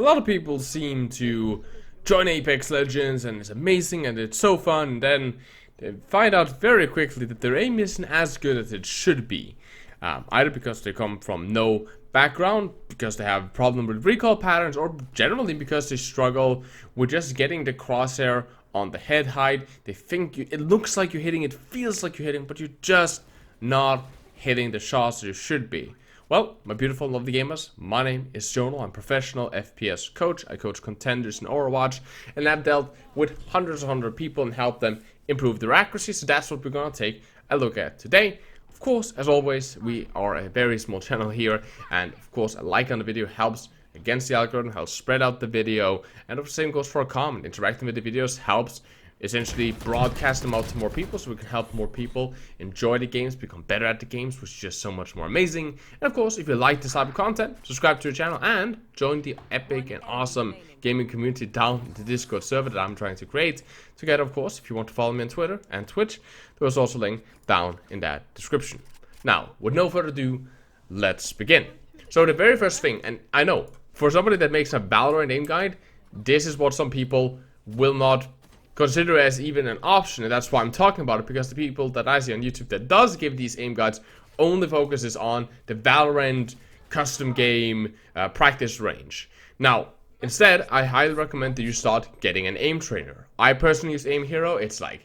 lot of people seem to join Apex Legends and it's amazing and it's so fun, and then they find out very quickly that their aim isn't as good as it should be. Either because they come from no background, because they have a problem with recoil patterns, or generally because they struggle with just getting the crosshair on the head height. They think it looks like you're hitting, it feels like you're hitting, but you're just not hitting the shots you should be. Well, my beautiful lovely gamers, my name is Jonal. I'm a professional FPS coach. I coach contenders in Overwatch, and I've dealt with hundreds of people and helped them improve their accuracy. So that's what we're gonna take a look at today. Of course, as always, we are a very small channel here, and of course a like on the video helps against the algorithm, helps spread out the video, and the same goes for a comment. Interacting with the videos helps essentially broadcast them out to more people, so we can help more people enjoy the games, become better at the games, which is just so much more amazing. And of course, if you like this type of content, subscribe to the channel and join the epic and awesome gaming community down in the Discord server that I'm trying to create together. Of course, if you want to follow me on Twitter and Twitch, there's also a link down in that description. Now, with no further ado, let's begin. So the very first thing, and I know for somebody that makes a Valorant aim guide, this is what some people will not consider as even an option, and that's why I'm talking about it, because the people that I see on YouTube that does give these aim guides only focuses on the Valorant custom game practice range. Now, instead, I highly recommend that you start getting an aim trainer. I personally use Aim Hero. It's like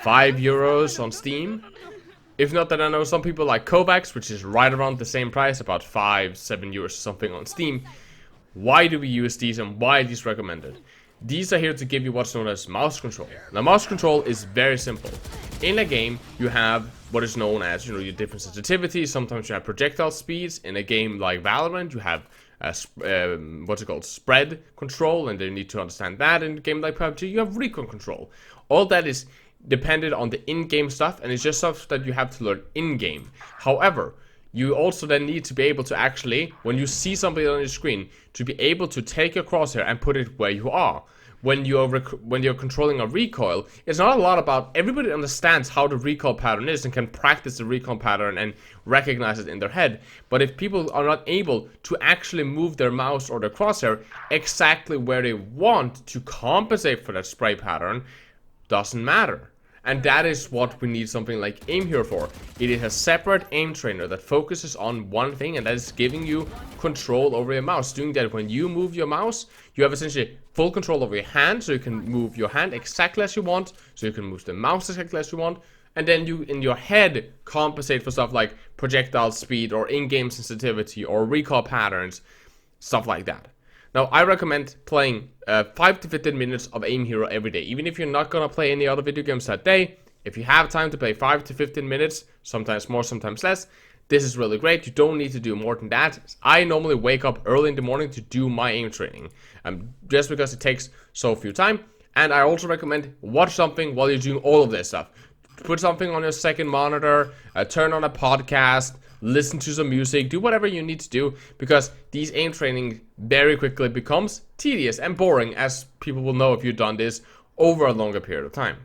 €5 on Steam. If not, then I know some people like Kovacs, which is right around the same price, about €5-7 or something on Steam. Why do we use these, and why are these recommended? These are here to give you what's known as mouse control. Now, mouse control is very simple. In a game, you have what is known as, your different sensitivities. Sometimes you have projectile speeds. In a game like Valorant, you have spread control, and you need to understand that. In a game like PUBG, you have recoil control. All that is dependent on the in-game stuff, and it's just stuff that you have to learn in-game. However, you also then need to be able to actually, when you see something on your screen, to be able to take your crosshair and put it where you are. When you're controlling a recoil, it's not a lot about, everybody understands how the recoil pattern is and can practice the recoil pattern and recognize it in their head. But if people are not able to actually move their mouse or their crosshair exactly where they want to compensate for that spray pattern, doesn't matter. And that is what we need something like Aim Hero for. It is a separate aim trainer that focuses on one thing, and that is giving you control over your mouse. Doing that when you move your mouse, you have essentially full control over your hand, so you can move your hand exactly as you want, so you can move the mouse exactly as you want, and then you, in your head, compensate for stuff like projectile speed, or in-game sensitivity, or recoil patterns, stuff like that. Now, I recommend playing 5 to 15 minutes of Aim Hero every day. Even if you're not going to play any other video games that day, if you have time to play 5 to 15 minutes, sometimes more, sometimes less, this is really great. You don't need to do more than that. I normally wake up early in the morning to do my aim training, just because it takes so few time. And I also recommend watch something while you're doing all of this stuff. Put something on your second monitor, turn on a podcast, listen to some music, do whatever you need to do, because these aim training very quickly becomes tedious and boring, as people will know if you've done this over a longer period of time.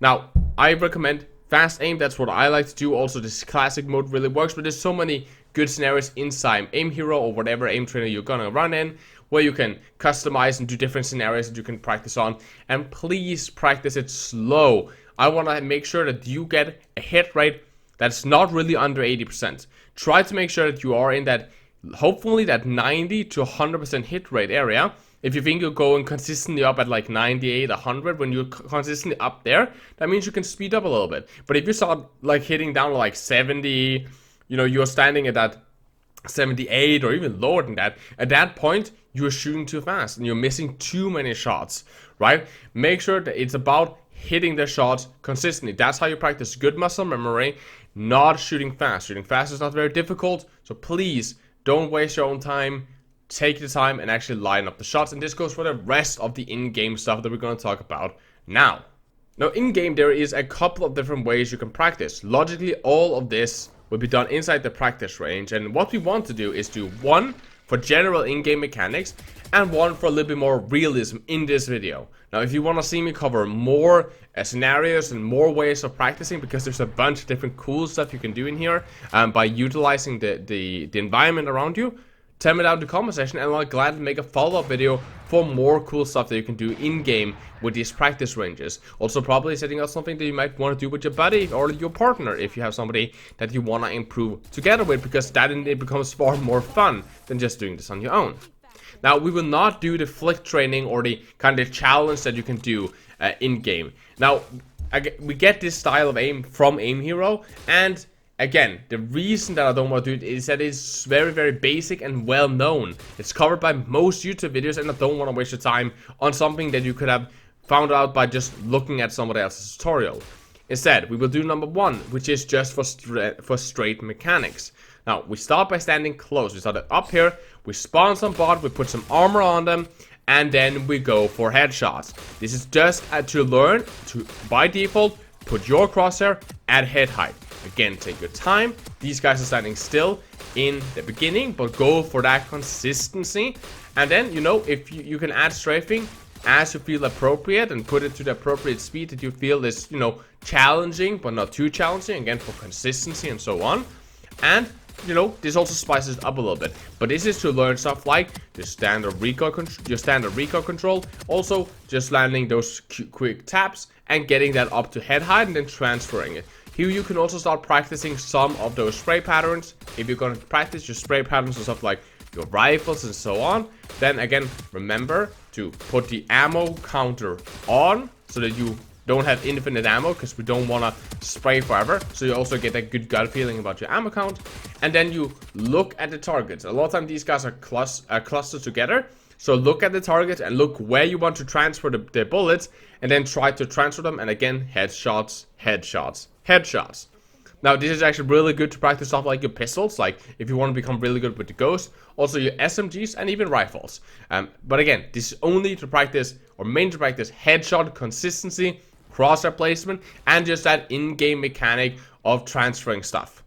Now, I recommend fast aim. That's what I like to do. Also, this classic mode really works, but there's so many good scenarios inside Aim Hero or whatever aim trainer you're gonna run in, where you can customize and do different scenarios that you can practice on. And please practice it slow. I want to make sure that you get a hit rate that's not really under 80%. Try to make sure that you are in that, hopefully that 90 to 100% hit rate area. If you think you're going consistently up at like 98, 100, when you're consistently up there, that means you can speed up a little bit. But if you start like hitting down to like 70, you're standing at that 78 or even lower than that, at that point, you're shooting too fast and you're missing too many shots, right? Make sure that it's about hitting the shots consistently. That's how you practice good muscle memory, not shooting fast. Shooting fast is not very difficult, so please don't waste your own time. Take the time and actually line up the shots, and this goes for the rest of the in-game stuff that we're going to talk about now. Now, in-game, there is a couple of different ways you can practice. Logically, all of this will be done inside the practice range, and what we want to do is do one for general in-game mechanics and one for a little bit more realism in this video. Now, if you want to see me cover more scenarios and more ways of practicing, because there's a bunch of different cool stuff you can do in here by utilizing the environment around you, tell me down in the comment section, and I'll gladly make a follow-up video for more cool stuff that you can do in-game with these practice ranges. Also probably setting out something that you might want to do with your buddy or your partner if you have somebody that you want to improve together with, because then it becomes far more fun than just doing this on your own. Now, we will not do the flick training or the kind of challenge that you can do in-game. Now, we get this style of aim from Aim Hero, and again, the reason that I don't want to do it is that it's very, very basic and well known. It's covered by most YouTube videos, and I don't want to waste your time on something that you could have found out by just looking at somebody else's tutorial. Instead, we will do number 1, which is just for straight mechanics. Now, we start by standing close. We start up here, we spawn some bot, we put some armor on them, and then we go for headshots. This is just to learn to, by default, put your crosshair at head height. Again, take your time. These guys are standing still in the beginning, but go for that consistency. And then, you know, if you can add strafing as you feel appropriate and put it to the appropriate speed that you feel is, you know, challenging, but not too challenging, again, for consistency and so on. And you know, this also spices it up a little bit, but this is to learn stuff like your standard recoil control, also just landing those quick taps and getting that up to head height and then transferring it. Here you can also start practicing some of those spray patterns. If you're going to practice your spray patterns and stuff like your rifles and so on, then again, remember to put the ammo counter on so that you don't have infinite ammo, because we don't want to spray forever, so you also get that good gut feeling about your ammo count. And then you look at the targets. A lot of times these guys are clustered together, so look at the target and look where you want to transfer the bullets, and then try to transfer them. And again, headshots, headshots, headshots. Now, this is actually really good to practice stuff like your pistols, like if you want to become really good with the Ghost, also your SMGs and even rifles. But again, this is only to practice, or mainly to practice, headshot consistency, crosshair placement, and just that in-game mechanic of transferring stuff.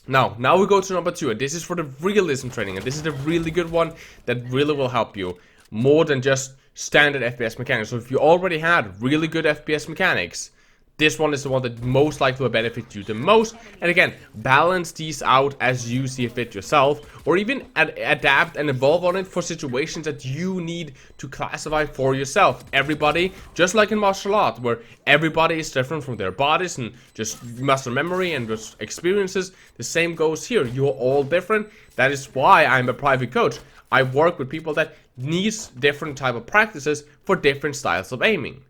Now we go to number 2, and this is for the realism training, and this is the really good one that really will help you more than just standard FPS mechanics. So if you already had really good FPS mechanics, this one is the one that most likely will benefit you the most. And again, balance these out as you see fit yourself, or even adapt and evolve on it for situations that you need to classify for yourself. Everybody, just like in martial art, where everybody is different from their bodies and just muscle memory and just experiences, the same goes here. You're all different. That is why I'm a private coach. I work with people that needs different type of practices for different styles of aiming.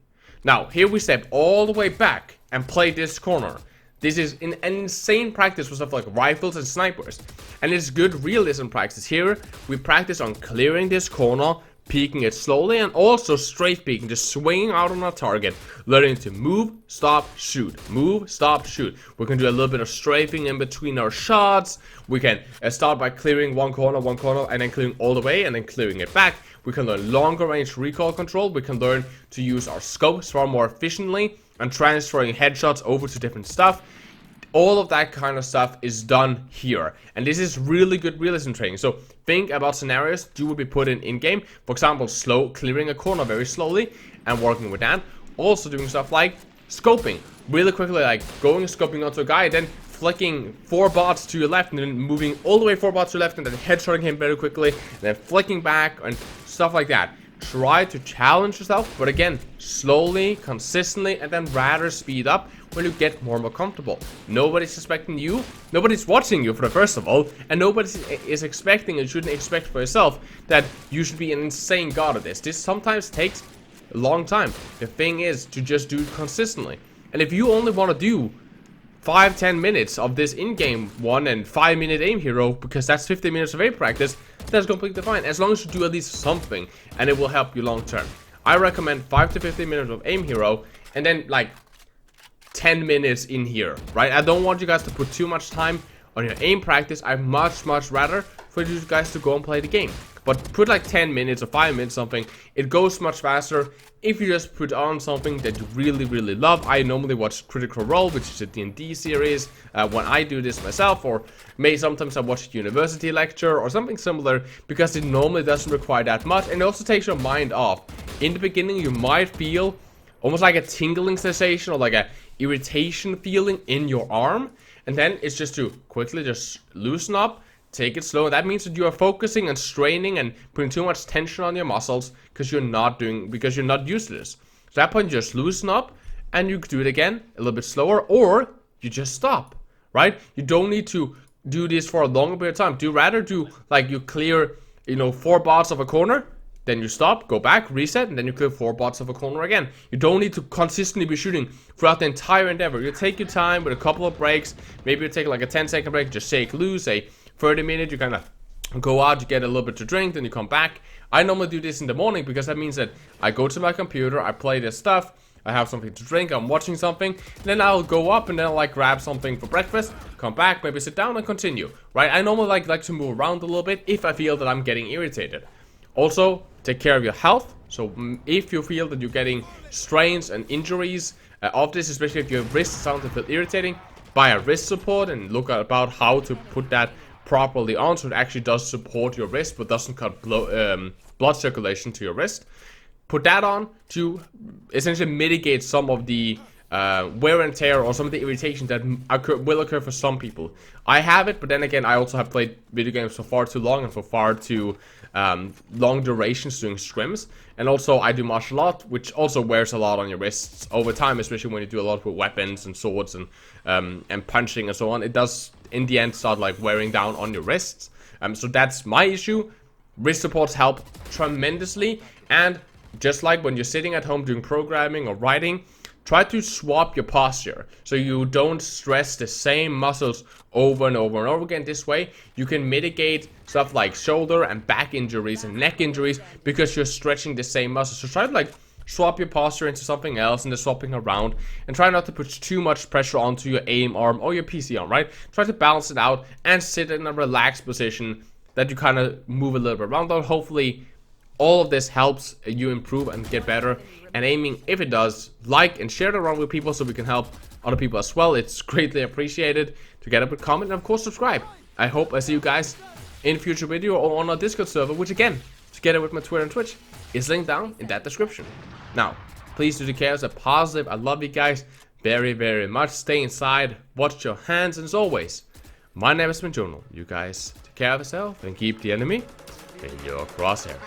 Now, here we step all the way back and play this corner. This is an insane practice for stuff like rifles and snipers. And it's good realism practice. Here, we practice on clearing this corner, peeking it slowly, and also strafe peeking, just swinging out on our target, learning to move, stop, shoot, move, stop, shoot. We can do a little bit of strafing in between our shots. We can start by clearing one corner, and then clearing all the way, and then clearing it back. We can learn longer range recoil control. We can learn to use our scopes far more efficiently and transferring headshots over to different stuff. All of that kind of stuff is done here, and this is really good realism training. So think about scenarios you would be put in game. For example, clearing a corner very slowly and working with that. Also doing stuff like scoping really quickly, like going scoping onto a guy, then flicking 4 bots to your left, and then moving all the way 4 bots to your left, and then headshotting him very quickly, and then flicking back and stuff like that. Try to challenge yourself, but again, slowly, consistently, and then rather speed up when you get more and more comfortable. Nobody's expecting you, nobody's watching you for the first of all, and nobody is expecting, and shouldn't expect for yourself, that you should be an insane god at this. This sometimes takes a long time. The thing is to just do it consistently. And if you only want to do 5-10 minutes of this in-game one and 5-minute aim hero, because that's 15 minutes of aim practice, that's completely fine, as long as you do at least something, and it will help you long term. I recommend 5 to 15 minutes of aim hero, and then like 10 minutes in here, right? I don't want you guys to put too much time on your aim practice. I'd much rather for you guys to go and play the game. But put like 10 minutes or 5 minutes something, it goes much faster if you just put on something that you really love. I normally watch Critical Role, which is a D&D series, when I do this myself, or sometimes I watch a university lecture or something similar, because it normally doesn't require that much, and it also takes your mind off. In the beginning, you might feel almost like a tingling sensation or like a irritation feeling in your arm, and then it's just to quickly just loosen up, take it slow. That means that you are focusing and straining and putting too much tension on your muscles because you're not used to this. So at that point, you just loosen up and you do it again a little bit slower, or you just stop, right? You don't need to do this for a longer period of time. Do you rather do like you clear, 4 bots of a corner, then you stop, go back, reset, and then you clear 4 bots of a corner again. You don't need to consistently be shooting throughout the entire endeavor. You take your time with a couple of breaks. Maybe you take like a 10-second break, just shake loose, a 30-minute, you kind of go out, you get a little bit to drink, then you come back. I normally do this in the morning because that means that I go to my computer, I play this stuff, I have something to drink, I'm watching something, then I'll go up and then I'll like grab something for breakfast, come back, maybe sit down and continue, right? I normally like to move around a little bit if I feel that I'm getting irritated. Also, take care of your health. So if you feel that you're getting strains and injuries of this, especially if your wrists start to feel irritating, buy a wrist support and look about how to put that properly on so it actually does support your wrist but doesn't cut blood circulation to your wrist. Put that on to essentially mitigate some of the wear and tear or some of the irritation that will occur for some people. I have it, but then again, I also have played video games for far too long and for far too long durations doing scrims. And also, I do martial art, which also wears a lot on your wrists over time, especially when you do a lot with weapons and swords and punching and so on. It does, in the end, start like wearing down on your wrists. So that's my issue. Wrist supports help tremendously, and just like when you're sitting at home doing programming or writing, try to swap your posture so you don't stress the same muscles over and over and over again. This way, you can mitigate stuff like shoulder and back injuries and neck injuries because you're stretching the same muscles. So try to like swap your posture into something else and just swapping around, and try not to put too much pressure onto your aim arm or your PC arm, right? Try to balance it out and sit in a relaxed position that you kind of move a little bit around. Hopefully, all of this helps you improve and get better. And aiming, if it does, like and share it around with people so we can help other people as well. It's greatly appreciated. To get up a comment and of course subscribe. I hope I see you guys in future video or on our Discord server, which again, together with my Twitter and Twitch, is linked down in that description. Now, please do take care of yourself, positive. I love you guys very, very much. Stay inside, watch your hands, and as always, my name has been Jonal. You guys take care of yourself and keep the enemy in your crosshair.